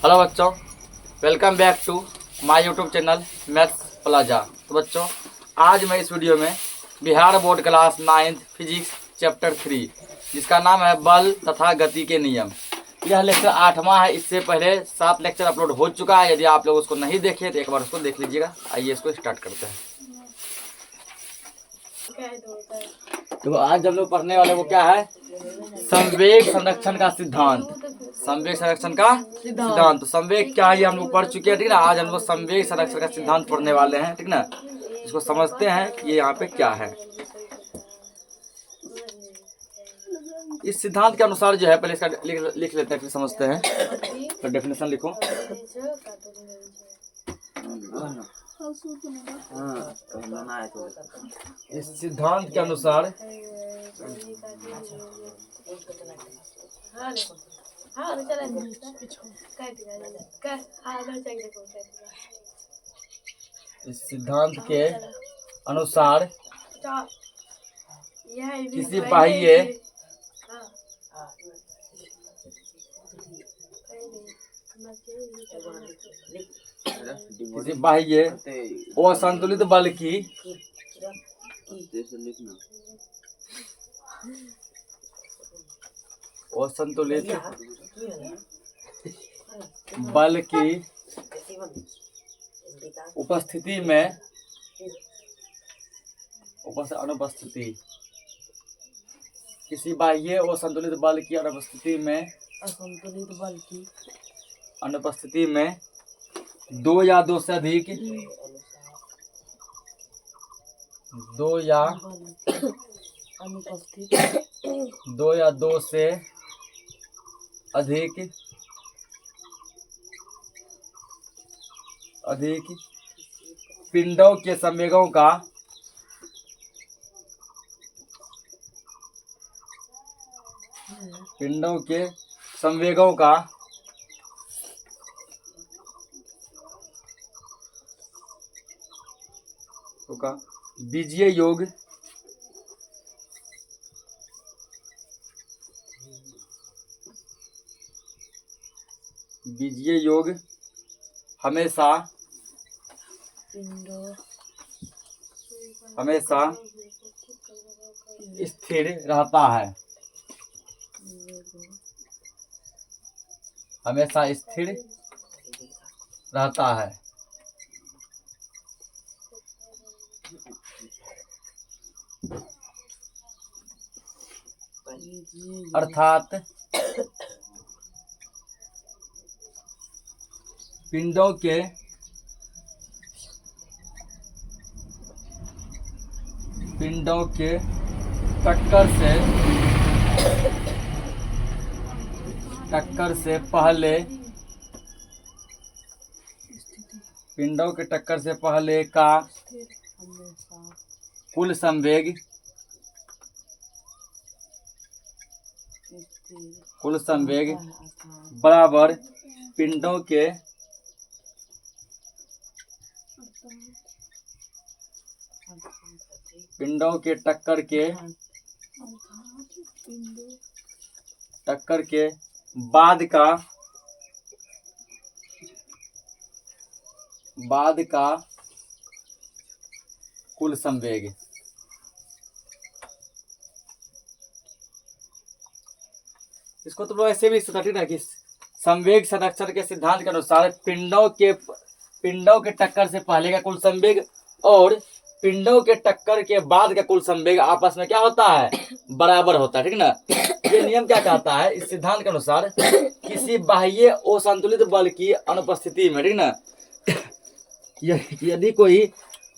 Hello बच्चों, welcome back to my YouTube channel maths plaza. तो बच्चों, आज मैं इस वीडियो में Bihar board class 9th physics chapter 3 जिसका नाम है बल तथा गति के नियम, यह लेक्चर 8वां है। इससे पहले 7 लेक्चर अपलोड हो चुका है। यदि आप लोग उसको नहीं देखे तो एक बार उसको देख लीजिएगा। आइए इसको स्टार्ट करते हैं। तो आज हम लोग पढ़ने वाले वो क्या है, संवेग संरक्षण का सिद्धांत। संवेग संरक्षण का सिद्धांत। तो संवेग क्या है ये हम लोग पढ़ चुके हैं, ठीक ना। आज हम लोग संवेग संरक्षण का सिद्धांत पढ़ने वाले हैं, ठीक ना। इसको समझते हैं कि ये यहाँ पे क्या है। इस सिद्धांत के अनुसार जो है, पहले इसका लिख लेते हैं फिर समझते हैं। तो डेफिनेशन लिखो। इस सिद्धांत के अनुसार इस सिद्धांत के अनुसार किसी बाह्य असंतुलित बल की असंतुलित बल की उपस्थिति में अनुपस्थिति, किसी बाह्य असंतुलित बल की अनुपस्थिति में दो या दो से अधिक अधिक पिंडों के संवेगों का बीजीय योग हमेशा स्थिर रहता है। अर्थात पिंडों के टक्कर से पहले का कुल संवेग बराबर पिंडों के टक्कर के बाद का कुल संवेग। इसको तो ऐसे भी ठीक है कि संवेग संरक्षण के सिद्धांत के अनुसार पिंडों के टक्कर से पहले का कुल संवेग और पिंडों के टक्कर के बाद का कुल संवेग आपस में क्या होता है, बराबर होता है, ठीक ना। ये नियम क्या कहता है, इस सिद्धांत के अनुसार किसी बाह्य असंतुलित बल की अनुपस्थिति में, ठीक ना, यदि कोई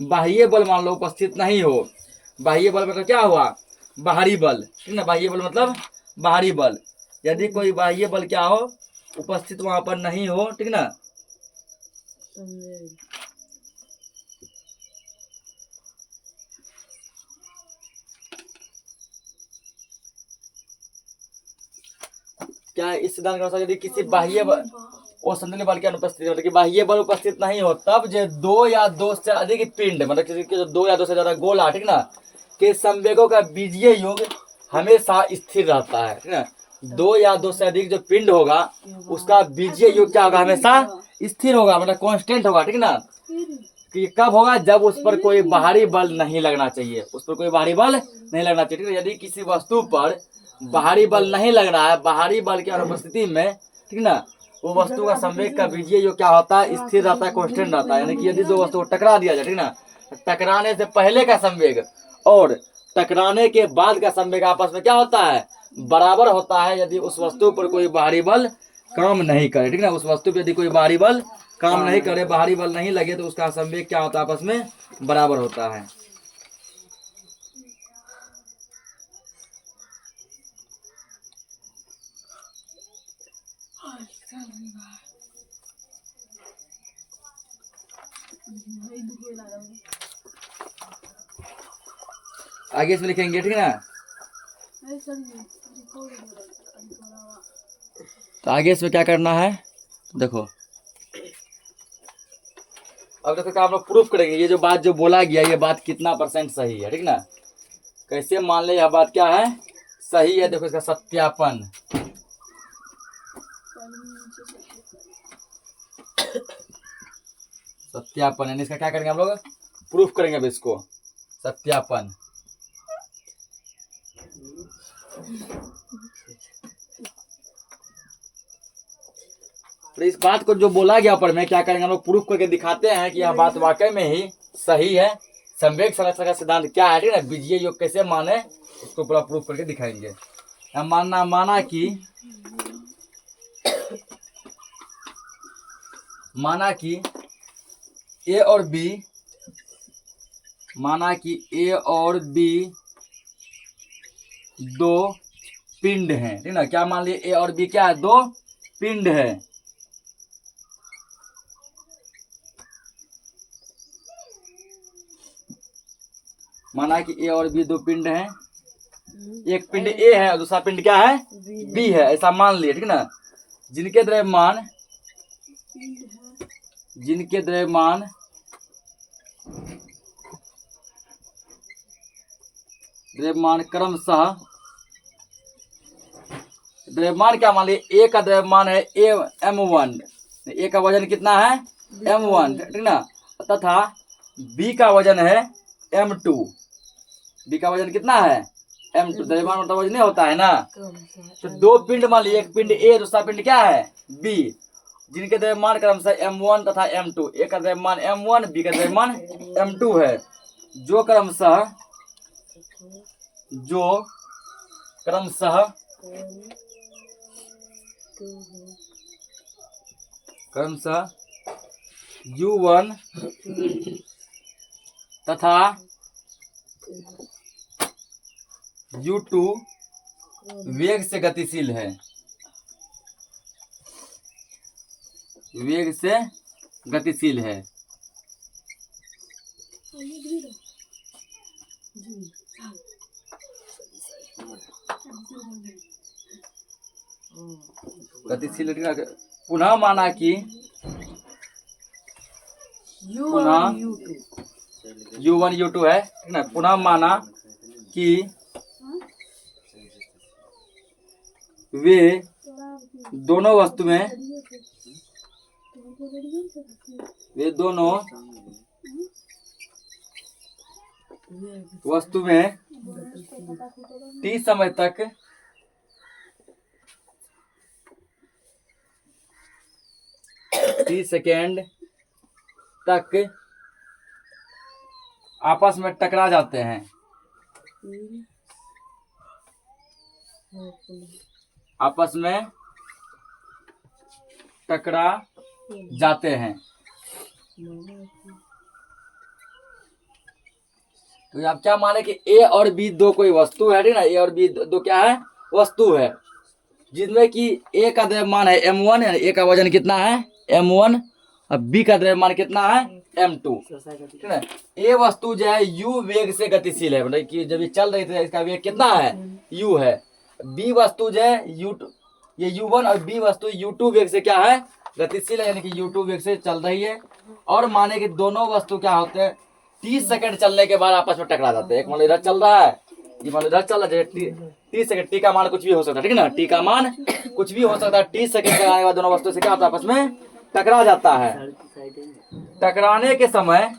बाह्य बल मान लो उपस्थित नहीं हो, बाह्य बल मतलब क्या हुआ, बाहरी बल, ठीक ना। बाह्य बल मतलब बाहरी बल। यदि कोई बाह्य बल क्या हो, उपस्थित वहां पर नहीं हो, ठीक ना, क्या इस सिद्धांत के अनुसार यदि किसी बाह्य असंतुलित बल की अनुपस्थिति, मतलब कि बाह्य बल उपस्थित नहीं हो, तब जो दो या दो से अधिक पिंड, मतलब किसी के दो या दो से ज्यादा गोला, ठीक ना, के संवेगों का बीजीय योग हमेशा स्थिर रहता है, ठीक ना। दो या दो से अधिक जो पिंड होगा उसका बीजीय योग क्या होगा, हमेशा स्थिर होगा, मतलब कांस्टेंट होगा, ठीक ना। कि कब होगा, जब उस पर कोई बाहरी बल नहीं लगना चाहिए, उस पर कोई बाहरी बल नहीं लगना चाहिए, ठीक है। यदि किसी वस्तु पर बाहरी बल नहीं लग रहा है, बाहरी बल की अनुपस्थिति में, ठीक ना, वो वस्तु का संवेग का बीजीय योग क्या होता है, स्थिर रहता है, कांस्टेंट रहता है। यानी कि यदि दो वस्तु को टकरा दिया जाए, ठीक ना, टकराने से पहले का संवेग और टकराने के बाद का संवेग आपस में क्या होता है, बराबर होता है। यदि उस वस्तु पर कोई बाहरी बल काम नहीं करे, ठीक ना, उस वस्तु पर यदि कोई बाहरी बल काम नहीं करे, बाहरी बल नहीं लगे, तो उसका संवेग क्या होता है, आपस में बराबर होता है। आगे इसमें लिखेंगे, ठीक है ना। तो आगे इसमें क्या करना है, देखो अब देखो क्या हम लोग प्रूफ करेंगे, ये जो बात जो बोला गया ये बात कितना परसेंट सही है, ठीक ना। कैसे मान ले यह बात क्या है, सही है। देखो इसका सत्यापन, सत्यापन यानी इसका क्या करेंगे हम लोग, प्रूफ करेंगे अब इसको, सत्यापन। तो इस बात को जो बोला गया ऊपर में क्या करेंगे हम लोग, प्रूफ करके दिखाते हैं कि यह बात वाकई में ही सही है। संवेग संरक्षण का सिद्धांत क्या है, ठीक है ना, बीजीय योग कैसे माने, उसको पूरा प्रूफ करके दिखाएंगे। माना कि ए और बी, माना कि ए और बी दो पिंड हैं, ठीक ना। क्या मान लिए, ए और बी क्या है, दो पिंड है। माना कि ए और बी दो पिंड हैं, एक पिंड ए है और दूसरा पिंड क्या है, बी है, ऐसा मान लिए, ठीक ना। जिनके द्रव्यमान क्रमशः, द्रव्यमान क्या मान लिए, ए का द्रव्यमान है m1, ए का वजन कितना है m1, ठीक ना, तथा बी का वजन है m2, बी का वजन कितना है m2, द्रव्यमान मतलब वजन नहीं होता है ना। तो दो पिंड मान लिए, एक पिंड ए, दूसरा पिंड क्या है बी, जिनके द्रव्यमान क्रमशः m1 तथा m2, ए का द्रव्यमान m1, बी का द्रव्यमान m2 है, जो क्रमशः u1 तथा u2 वेग से गतिशील है, वेग से गतिशील है। गतिशील, पुनः माना कि u1 u2 है, ठीक ना। पुनः माना कि वे दोनों वस्तुएं T समय तक सेकेंड तक आपस में टकरा जाते हैं, आपस में टकरा जाते हैं। तो आप क्या माने कि ए और बी दो कोई वस्तु है, ठीक ना, ए और बी दो क्या है, वस्तु है, जिसमें कि ए का द्रव्यमान है m1, ए का वजन कितना है m1, और बी का द्रव्यमान कितना है m2, ठीक है। ए वस्तु जो है u वेग से गतिशील है, मतलब कि जब ये चल रही थी इसका वेग कितना है u है। बी वस्तु जो है u2, ये u1 और बी वस्तु u2 वेग से क्या है, गतिशील है, यानी कि u2 वेग से चल रही है। और माने कि दोनों वस्तु क्या होते हैं, 30 सेकंड चलने के बाद आपस में टकरा जाते हैं। एक मान लो इधर चल रहा है, ये मान लो इधर चल रहा है, 30 सेकंड, टी का मान कुछ भी हो सकता है, ठीक है ना, टी का मान कुछ भी हो सकता है। 30 सेकंड तक आने के बाद दोनों वस्तु से क्या होता है, आपस में टकरा जाता है। टकराने के समय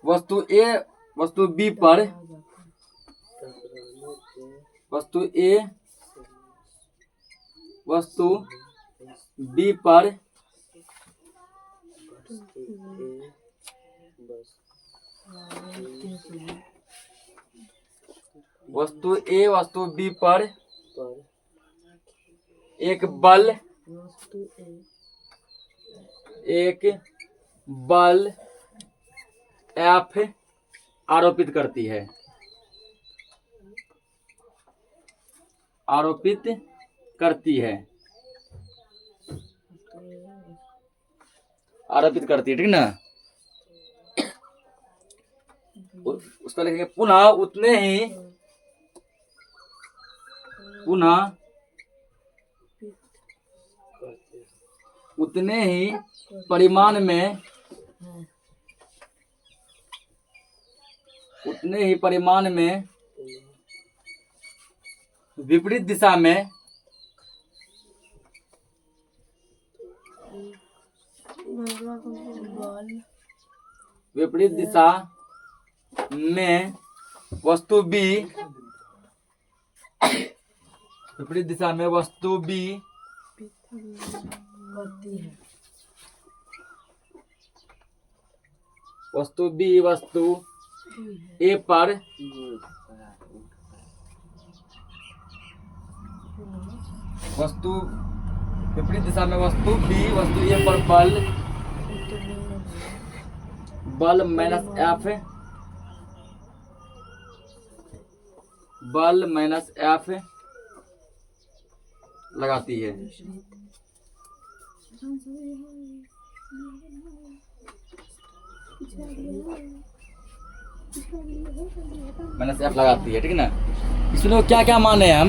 वस्तु ए वस्तु बी पर वस्तु बी पर एक बल एफ आरोपित करती है। ठीक ना। उस पर लिखेंगे पुनः उतने ही परिमाण में विपरीत दिशा में वस्तु बी वस्तु ए पर विपरीत दिशा में वस्तु बी वस्तु ए पर बल माइनस एफ लगाती है। ठीक है ना। इसमें क्या क्या माने हम,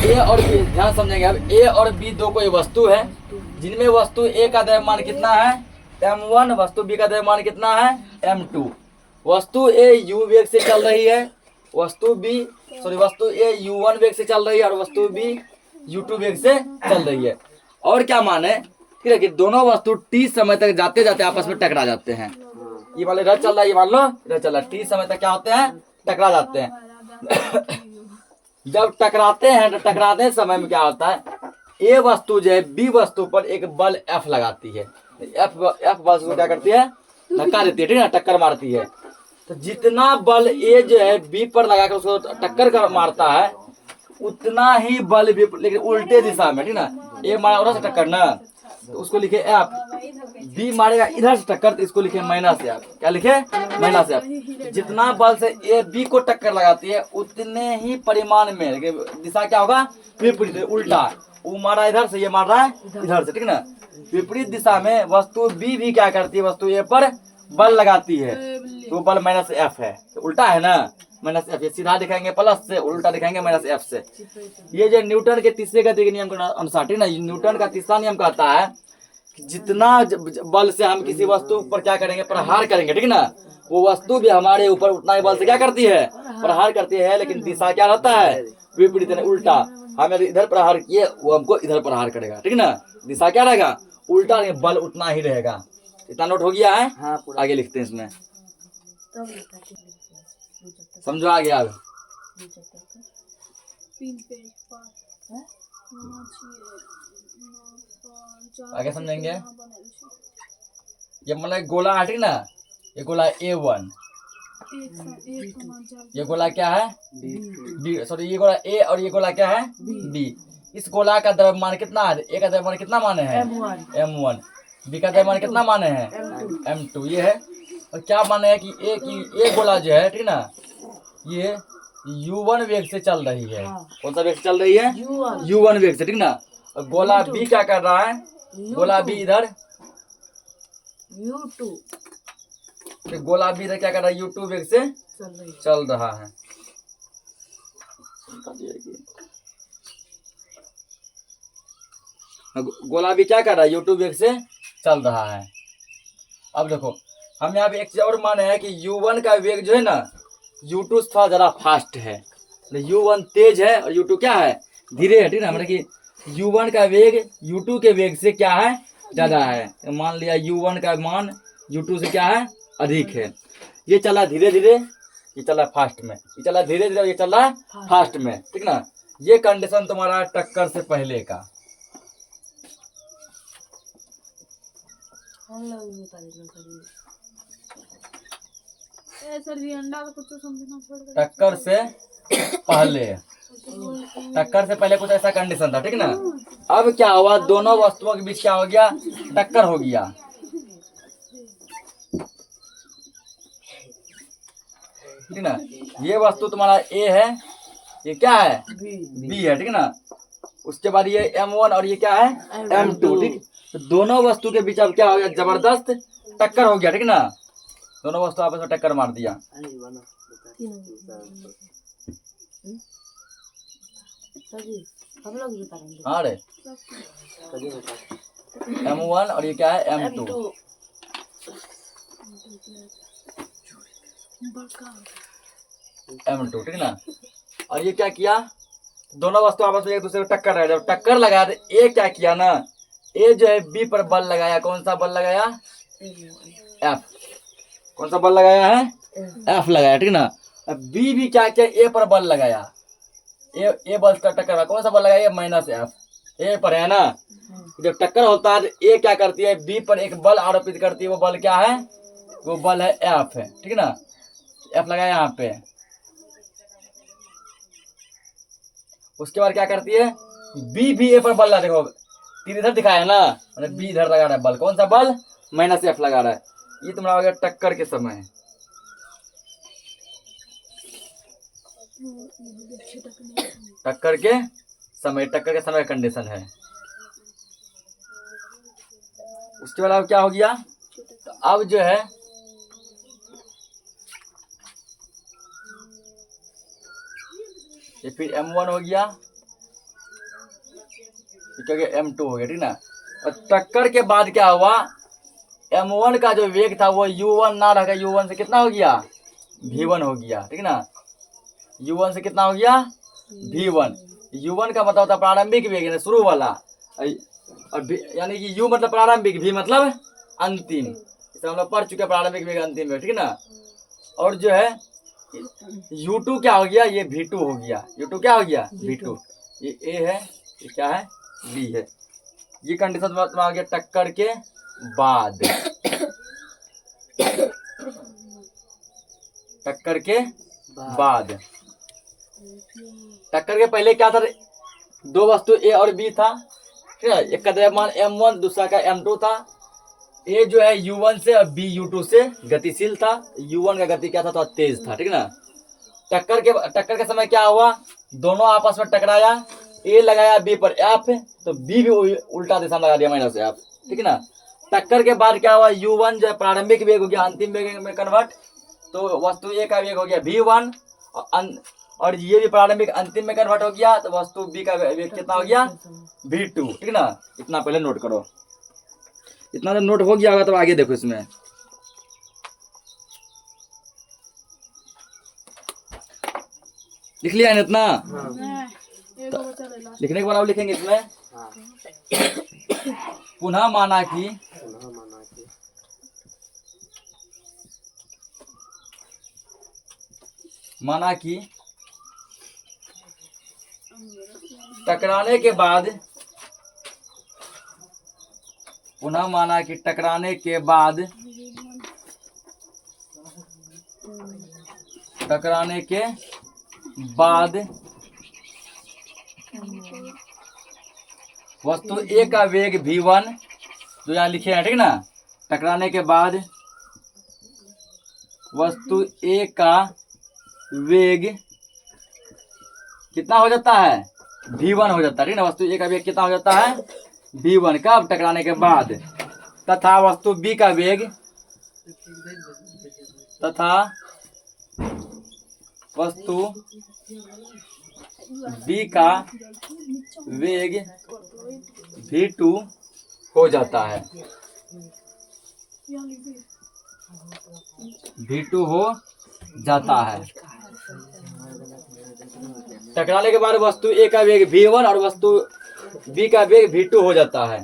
ए और बी, ध्यान समझेंगे अब। ए और बी दो कोई वस्तु है जिनमें वस्तु ए का द्रव्यमान कितना है, m1, वस्तु बी का द्रव्यमान कितना है, m2। वस्तु ए u वेग से चल रही है, वस्तु ए u1 वेग से चल रही है और वस्तु बी u2 वेग से चल रही है। और क्या माने, ठीक है, कि दोनों वस्तु t समय तक जाते जाते आपस में टकरा जाते हैं। ये वाले इधर चल रहा है, ये मान लो इधर चल रहा है, t समय तक क्या होते हैं, टकरा जाते हैं। जब टकराते हैं तो टकराते समय में क्या होता है, ए वस्तु जो है बी वस्तु पर एक बल एफ लगाती है। एफ बल को क्या करती है, धक्का देती है, ठीक है ना, टक्कर मारती है। तो जितना बल ए जो है बी पर लगाकर उसको टक्कर कर मारता है, उतना ही बल बी, लेकिन उल्टे दिशा में, ठीक ना। ए मारा उधर से टक्कर ना, तो उसको लिखे एफ, बी मारेगा इधर से टक्कर, तो इसको लिखे माइनस एफ। क्या लिखे, माइनस एफ। जितना बल से ए बी को टक्कर लगाती है उतने ही परिमाण में दिशा क्या होगा, विपरीत, उल्टा। वो मारा इधर से, ये मार रहा है इधर से, ठीक ना। विपरीत दिशा में वस्तु बी भी क्या करती है, वस्तु ए पर बल लगाती है, तो बल माइनस एफ है, तो उल्टा है ना, माइनस एफ। सीधा दिखाएंगे प्लस से, उल्टा दिखाएंगे माइनस एफ से। ये जो न्यूटन के तीसरे गति के नियम के अनुसार, ठीक ना, न्यूटन का तीसरा नियम कहता है कि जितना बल से हम किसी वस्तु पर क्या करेंगे, प्रहार करेंगे, ठीक ना, वो वस्तु भी हमारे ऊपर उतना ही बल से क्या करती है, प्रहार करती है, लेकिन दिशा क्या रहता है, विपरीत, उल्टा। हम यदि इधर प्रहार किए, वो हमको इधर प्रहार करेगा, ठीक ना। दिशा क्या रहेगा, उल्टा, बल उतना ही रहेगा। इतना नोट हो गया है। हाँ, आगे लिखते हैं इसमें, समझो आगे। आगे समझेंगे। ये मतलब गोला है, ठीक ना, ये गोला A1, ये गोला क्या है, B, सॉरी, ये गोला A और ये गोला क्या है, B। इस गोला का द्रव्यमान कितना है, A का द्रव्यमान कितना माने हैं, m1, B का द्रव्यमान कितना माने हैं, m2, ये है। और क्या माने है कि A गोला जो है, ठीक ना, ये u1 वेग से चल रही है। कौन सा वेग से चल रही है, u1 वेग से, ठीक ना। और गोला B क्या कर रहा है, गोला B इधर u2, गोला B इधर क्या कर रहा है, u2 वेग से चल रहा है। गोला भी क्या कर रहा है, u2 वेग से चल रहा है। अब देखो हम यहाँ पे एक चीज और माने हैं कि u1 का वेग जो है ना, u2 थोड़ा जरा फास्ट है, u1 तेज है और u2 क्या है, धीरे है। ठीक है ना, मतलब कि u1 का वेग u2 के वेग से क्या है, ज्यादा है। तो मान लिया u1 का मान u2 से क्या है, अधिक है। ये चला धीरे धीरे, ये चला फास्ट में, ये चला धीरे धीरे, ये चला फास्ट में। ठीक ना, ये कंडीशन तुम्हारा टक्कर से पहले का। टक्कर से पहले, टक्कर से पहले कुछ ऐसा कंडीशन था। ठीक ना, अब क्या हुआ, दोनों वस्तुओं के बीच क्या हो गया, टक्कर हो गया। ठीक ना, ये वस्तु तुम्हारा ए है, ये क्या है, बी है। ठीक ना, उसके बाद ये M1 और ये क्या है, M2। ठीक, तो दोनों वस्तु के बीच अब क्या हो गया, जबरदस्त टक्कर हो गया। ठीक ना, दोनों वस्तु आपस में टक्कर मार दिया। हाँ रे, M1 और ये क्या है, M2। M2। ठीक ना, और ये क्या किया, दोनों वस्तु आपस में एक दूसरे को टक्कर लगा। जब टक्कर लगाया तो ए क्या किया ना, ए जो है बी पर बल लगाया। कौन सा बल लगाया, F। कौन सा बल लगाया है, F लगाया। ठीक ना, अब बी भी क्या किया, ए पर बल लगाया। ए बल का टक्कर, कौन सा बल लगाया, -F, ए पर है ना। जब टक्कर होता है तो ए क्या करती है, बी पर एक बल आरोपित करती है। वो बल क्या है, वो बल है F है। ठीक ना, F लगाया यहाँ पे। उसके बाद क्या करती है, बी भी ए पर बल लगा। देखो तीर इधर दिखाया ना, मतलब बी इधर लगा रहा है बल। कौन सा बल, -F लगा रहा है। ये तुम्हारा हो गया टक्कर के समय। टक्कर के समय, टक्कर के समय कंडीशन है। उसके बाद अब क्या हो गया, तो अब जो है ये फिर M1 हो गया, M2 हो गया। ठीक ना, और टक्कर के बाद क्या हुआ, M1 का जो वेग था वो U1 ना रहा, U1 से कितना हो गया, V1 हो गया। ठीक ना, U1 से कितना हो गया, V1। U1 का मतलब होता है प्रारंभिक वेग, यानी शुरू वाला, और यानी कि U मतलब प्रारंभिक, V मतलब अंतिम। इसे हम लोग पढ़ चुके हैं, प्रारंभिक वेग अंतिम वेग। ठीक ना, और जो है U2 क्या हो गया, ये V2 हो गया। U2 क्या हो गया, V2। ये A है, ये क्या है, B है। ये कंडीशन आ गया टक्कर के बाद। टक्कर के बाद, टक्कर के पहले क्या था, दो वस्तु A और B था। ठीक है, एक का द्रव्यमान M1, दूसरा का M2 था। A जो है U1 से और B U2 से गतिशील था। U1 का गति क्या था, तो तेज था। ठीक ना, टक्कर के समय क्या हुआ, दोनों आपस में टकराया। A लगाया B पर F, तो B भी उल्टा दिशा में लगा दिया, -F। ठीक है ना, टक्कर के बाद क्या हुआ, U1 जो है प्रारंभिक वेग हो गया अंतिम वेग में कन्वर्ट। तो वस्तु A का वेग हो गया V1, और ये भी प्रारंभिक अंतिम में कन्वर्ट हो गया। तो वस्तु B का वेग कितना हो गया, V2। ठीक ना, इतना पहले नोट करो। इतना जब नोट हो गया होगा तो आगे देखो, इसमें लिख लिया है इतना। लिखने के बाद अब लिखेंगे इसमें, पुनः माना कि टकराने के बाद, पुनः माना कि टकराने के बाद, टकराने के बाद वस्तु A का वेग V1 जो यहाँ लिखे हैं। ठीक ना, टकराने के बाद वस्तु A का वेग कितना हो जाता है, V1 हो जाता है। ठीक ना, वस्तु A का वेग कितना हो जाता है, V1, कब, टकराने के बाद। तथा वस्तु B का वेग, तथा वस्तु B का वेग v2 हो जाता है, v2 हो जाता है। टकराने के बाद वस्तु A का वेग v1 और वस्तु B का वेग v2 हो जाता है।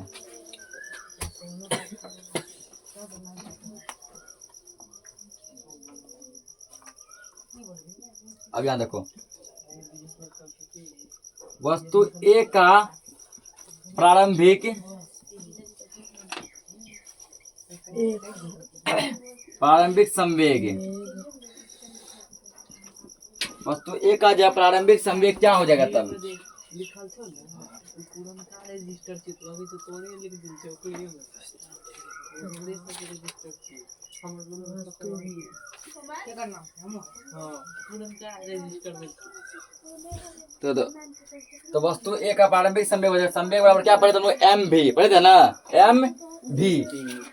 अब यहाँ देखो, वस्तु A का प्रारंभिक संवेग, वस्तु A का जो प्रारंभिक संवेग क्या हो जाएगा तब? तो वस्तु A का प्रारंभिक संवेग हो जाएगा, संवेग बराबर क्या पढ़े थे? एम भी पढ़े थे ना, एम भी।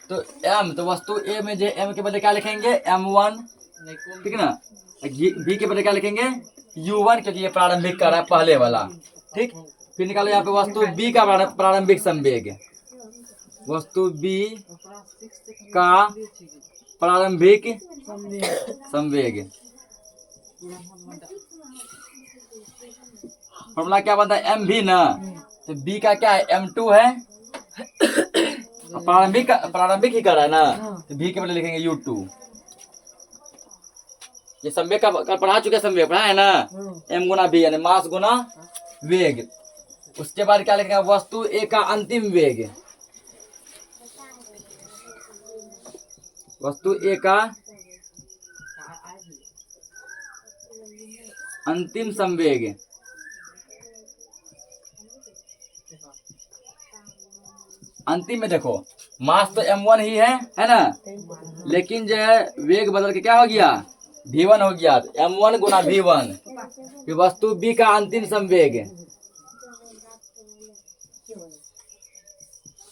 तो एम, तो वस्तु A में जो एम के बदले क्या लिखेंगे? m1, ठीक है ना। B के बदले क्या लिखेंगे? u1, क्योंकि ये प्रारंभिक कर रहा है पहले वाला, ठीक। फिर निकालो यहाँ पे वस्तु B का प्रारंभिक संवेग, वस्तु B का प्रारंभिक संवेग फॉर्मूला क्या बनता है? एम भी ना। तो B का क्या है? m2 है, प्रारंभिक ही कर रहा है ना, तो B के बदले लिखेंगे u2। ये संवेग का पढ़ा चुके, संवेग पढ़ा है ना, m गुना v यानी मास गुना वेग। उसके बाद क्या लिखेंगे? वस्तु A का अंतिम वेग, वस्तु A का अंतिम संवेग, अंतिम में देखो मास तो m1 ही है ना, लेकिन जो है वेग बदल के क्या हो गया? v1 हो गया, m1 गुना v1। फिर वस्तु B का अंतिम संवेग,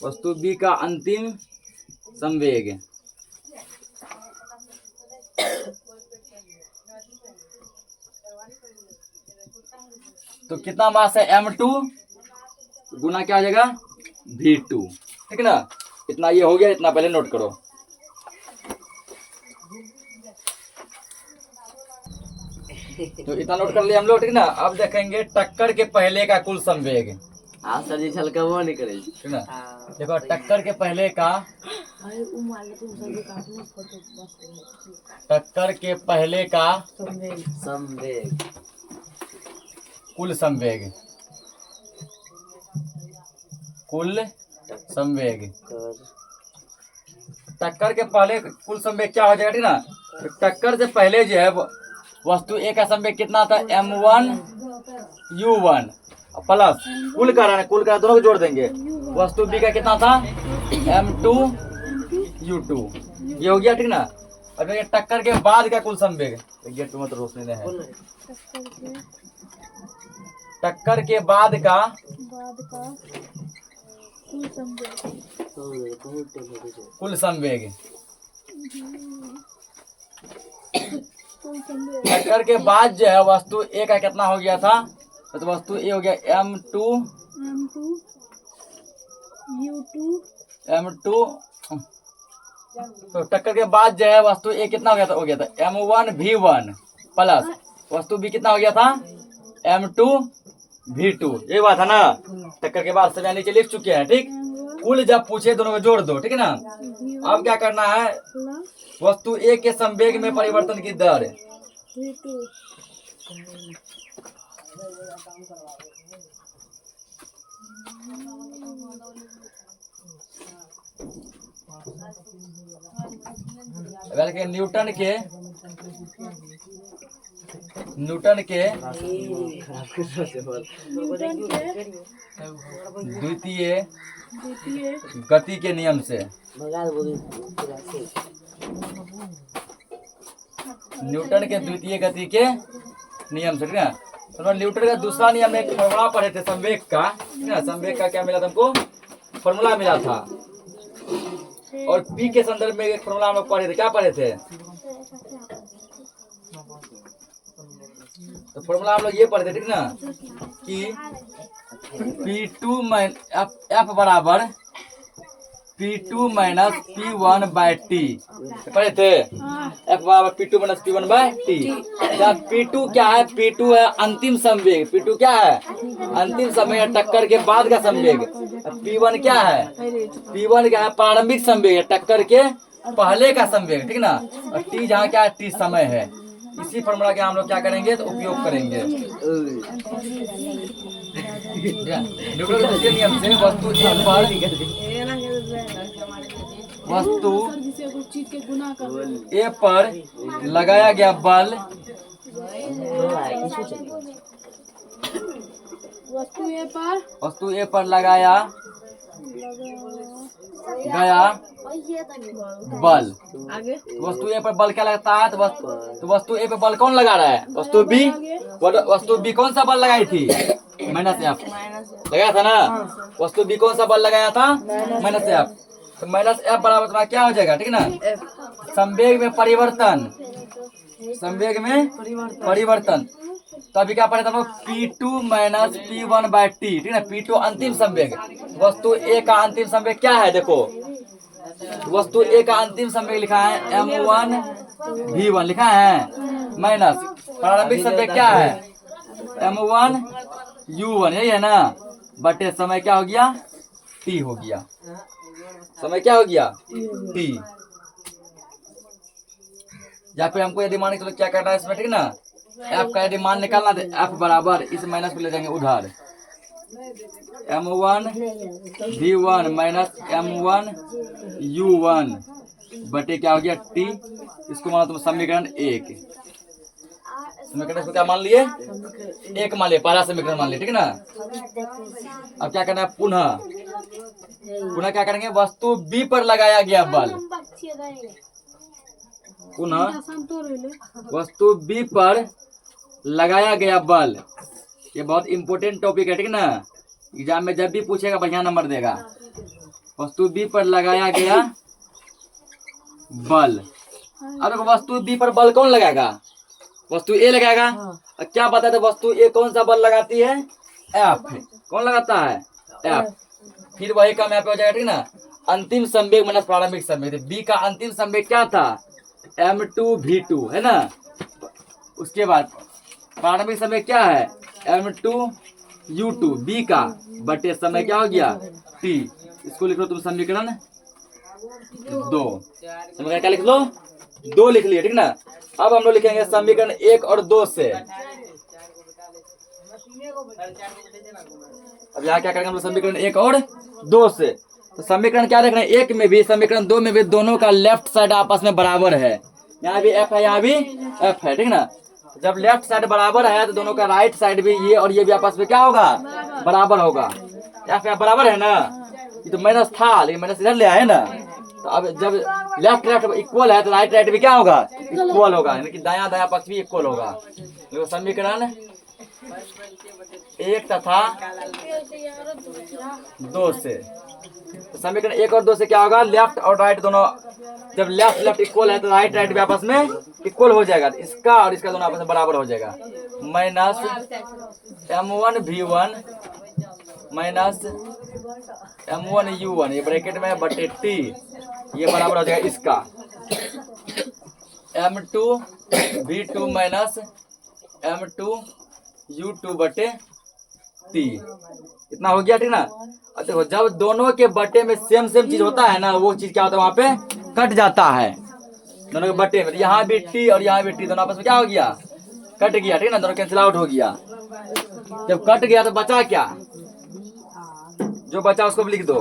वस्तु B का अंतिम संवेग, तो कितना मास है? m2 गुना क्या हो जाएगा? v2, ठीक है ना। इतना ये हो गया, इतना पहले नोट करो। तो इतना नोट कर लिया हम लोग, ठीक ना। अब देखेंगे टक्कर के पहले का कुल संवेग। हाँ सर जी, छलका वो नहीं करे, ठीक ना। देखो टक्कर के पहले का, टक्कर के पहले का संवेग, कुल संवेग, कुल संवेग। टक्कर के पहले कुल संवेग क्या हो जाएगा, ठीक ना। तो टक्कर से पहले जो है वस्तु A का संवेग कितना था? m1 u1 प्लस कुल का दोनों को जोड़ देंगे, वस्तु B का कितना था? m2 u2। ये हो गया, ठीक ना। अब ये टक्कर के बाद का कुल संवेग, गेट में तो रोशनी नहीं है। टक्कर के बाद का कुल संवेग, टक्कर के बाद जो है वस्तु A का कितना हो गया था? तो वस्तु A हो गया m2 u2। तो टक्कर के बाद जो है वस्तु A कितना हो गया था? m1 v1 प्लस वस्तु B कितना हो गया था? m2 v2। ये बात है ना। टक्कर के बाद सब नीचे लिख चुके हैं, ठीक। कुल जब पूछे दोनों को जोड़ दो, ठीक है ना। अब क्या करना है? वस्तु A के संवेग में परिवर्तन की दर, बल्कि न्यूटन के द्वितीय गति के नियम से, न्यूटन के द्वितीय गति के नियम से, ठीक है। तो न्यूटन का दूसरा नियम में एक फॉर्मूला पढ़े थे संवेग का, ठीक है। संवेग का क्या मिला था हमको? फॉर्मूला मिला था। और पी के संदर्भ में एक फॉर्मूला हम लोग पढ़े थे, क्या पढ़े थे? तो फॉर्मूला हम लोग ये पढ़ते ठीक ना कि P2 F बराबर P2 minus P1 bye T पढ़े थे। F बराबर P2 minus P1 bye T. जब P2 क्या है, P2 है अंतिम संवेग। P2 क्या है, अंतिम संवेग, टक्कर के बाद का संवेग। P1 क्या है, P1 क्या है, प्रारंभिक संवेग, टक्कर के पहले का संवेग, ठीक ना। और टी जहाँ क्या है, टी समय है। इसी फॉर्मूला के हम लोग क्या करेंगे, तो उपयोग करेंगे। न्यूटन के दूसरे नियम से वस्तु ए पर लगाया गया बल वस्तु ए पर लगाया गया बल। वस्तु ए पर बल क्या लगता है, तो वस्तु ए पर बल कौन लगा रहा है, वस्तु बी कौन सा बल लगाई थी, माइनस एफ लगाया था ना। वस्तु बी कौन सा बल लगाया था, माइनस एफ। तो माइनस एफ बराबर तुम्हारा क्या हो जाएगा, ठीक ना, संवेग में परिवर्तन, संवेग में परिवर्तन। तो अभी क्या पढ़े थे हम लोग, P2 minus P1 bye T, ठीक है। P2 अंतिम संवेग, वस्तु ए का अंतिम संवेग क्या है, देखो वस्तु ए का अंतिम संवेग लिखा है M1 V1 लिखा है, माइनस प्रारंभिक संवेग क्या है M1 U1, यही है ना, बटे समय क्या हो गया, T हो गया, समय क्या हो गया, T। या फिर हमको यदि मान चलो क्या करना है इसमें, ठीक ना, एफ का यदि मान निकालना तो एफ बराबर इस माइनस को ले जाएंगे उधर, M1 V1 minus M1 U1 बटे क्या हो गया T। इसको मानो तुम समीकरण 1, समीकरण को क्या मान लिए, 1 मान लिए, पहला समीकरण मान लिए, ठीक ना। अब क्या करना है, पुनः क्या करेंगे, वस्तु बी पर लगाया गया बल, पुनः वस्तु बी पर लगाया गया बल। ये बहुत इंपॉर्टेंट टॉपिक है, ठीक ना, एग्जाम में जब भी पूछेगा बढ़िया नंबर देगा। वस्तु बी पर लगाया गया बल। अब वस्तु बी पर बल कौन लगाएगा, वस्तु ए लगाएगा। और क्या बताते, वस्तु ए कौन सा बल लगाती है, एफ। कौन लगाता है, एफ। फिर वही काम यहाँ पे हो जाएगा, ठीक ना, अंतिम संवेग माइनस प्रारंभिक संवेग। बी का अंतिम संवेग क्या था, M2 V2 है ना। उसके बाद प्रारंभिक समय क्या है, M2 U2 बी का, बटे समय क्या हो गया, T। इसको लिख लो तुम समीकरण 2, समीकरण क्या लिख लो, 2 लिख लिया, ठीक ना। अब हम लोग लिखेंगे समीकरण 1 और 2 से। अब यहाँ क्या करेंगे हम लोग, समीकरण 1 और 2 से। तो समीकरण क्या देख रहे हैं, 1 में भी समीकरण 2 में भी दोनों का लेफ्ट साइड आपस में बराबर है। यहाँ भी एफ है, यहाँ भी एफ है, ठीक ना। जब लेफ्ट साइड बराबर है तो दोनों का राइट साइड भी, ये और ये भी आपस में क्या होगा, बराबर होगा। एफ बराबर है ना, ये तो माइनस था लेकिन माइनस इधर ले आए ना। तो अब जब लेफ्ट लेफ्ट इक्वल है तो राइट राइट भी क्या होगा, इक्वल होगा, यानी कि दायां दायां पक्ष भी इक्वल होगा। तो समीकरण 1 तथा 2 से, तो समीकरण 1 और 2 से क्या होगा, लेफ्ट और राइट दोनों, जब लेफ्ट लेफ्ट इक्वल है तो राइट राइट भी आपस में इक्वल हो जाएगा। इसका और इसका दोनों आपस में बराबर हो जाएगा। Minus M1 V1 minus M1 U1, ये ब्रैकेट में बटे T, ये बराबर हो जाएगा इसका M2 V2 minus M2 U2 बटे T। इतना हो गया, ठीक ना। देखो जब दोनों के बटे में सेम चीज होता है ना, वो चीज क्या होता है, वहां पे कट जाता है। दोनों के बटे में यहाँ भी T और यहाँ भी T, दोनों आपस में क्या हो गया, कट गया, ठीक ना, दोनों कैंसिल आउट हो गया। जब कट गया तो बचा क्या, जो बचा उसको भी लिख दो,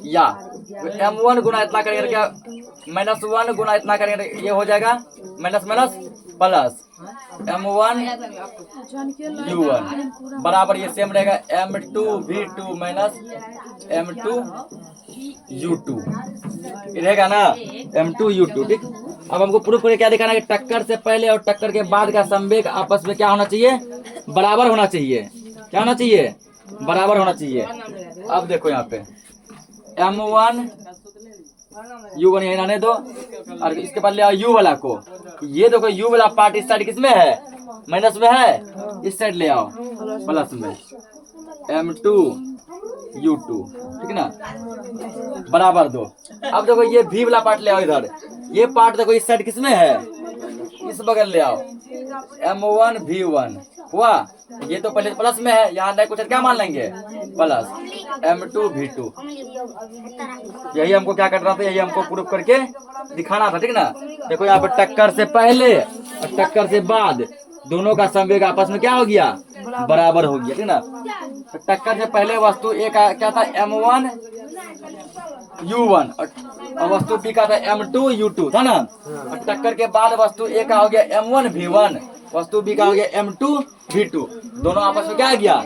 या M1 गुना इतना करेंगे क्या, -1 गुना इतना करेंगे ये हो जाएगा minus minus plus M1 U1 बराबर ये सेम रहेगा M2 V2 minus M2 U2, रहेगा ना, M2 U2, ठीक। अब हमको प्रूफ करके क्या दिखाना है कि टक्कर से पहले और टक्कर के बाद का संवेग आपस में क्या होना चाहिए, बराबर होना चाहिए। क्या होना चाहिए, बराबर होना चाहिए। अब देखो यहाँ पे M1 U1 यही रहने दो, और इसके बाद ले आओ U वाला को। ये देखो U वाला पार्ट इस साइड किसमें है, माइनस में है, इस साइड ले आओ प्लस में, M2 U2, ठीक है ना, बराबर दो। अब देखो ये V वाला पार्ट ले आओ इधर, ये पार्ट देखो इस साइड किसमें है, इस बगल ले आओ, M1 V1 हुआ। ये तो पहले प्लस में है, यहाँ नहीं कुछ क्या मान लेंगे, प्लस M2 V2। यही हमको क्या करना था, यही हमको प्रूफ करके दिखाना था, ठीक ना। देखो यहाँ पर टक्कर से पहले और टक्कर से बाद दोनों का संवेग आपस में क्या हो गया, बराबर हो गया, ठीक ना। तो टक्कर से पहले वस्तु ए का क्या था, M1 U1, और वस्तु बी का था M2 U2 था ना। और टक्कर के बाद वस्तु ए का हो गया M1 V1, वस्तु बी का हो गया M2 V2, दोनों आपस में क्या आ गया,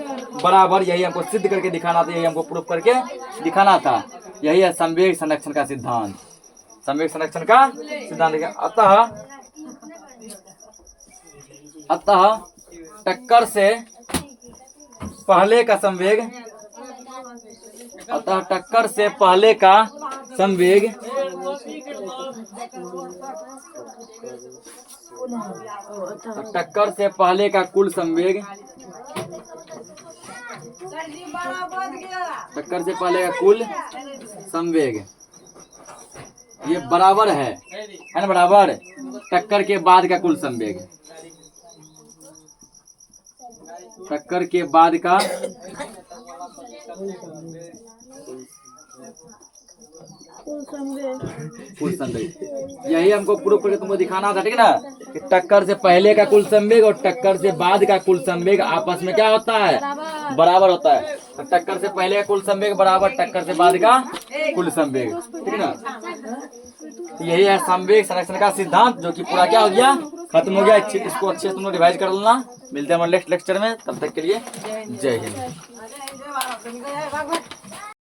बराबर। यही हमको सिद्ध करके दिखाना था, यही हमको प्रूफ करके दिखाना था। यही है संवेग संरक्षण का सिद्धांत, संवेग संरक्षण का सिद्धांत। अतः टक्कर से पहले का संवेग, अतः टक्कर से पहले का संवेग टक्कर से पहले का कुल संवेग, टक्कर से पहले का कुल संवेग ये बराबर है ना, बराबर टक्कर के बाद का कुल संवेग, टक्कर के बाद का कुल संवेग। यही हमको प्रूफ करके तुमको दिखाना था, ठीक है ना, कि टक्कर से पहले का कुल संवेग और टक्कर से बाद का कुल संवेग आपस में क्या होता है, बराबर होता है। तो टक्कर से पहले का कुल संवेग बराबर टक्कर से बाद का कुल संवेग, ठीक है ना। यही है संवेग संरक्षण का सिद्धांत, जो कि पूरा क्या हो गया, खत्म हो गया। इसको अच्छे से तुम लोग रिवाइज कर लेना। मिलते हैं हमारे नेक्स्ट लेक्चर में, तब तक के लिए जय हिंद।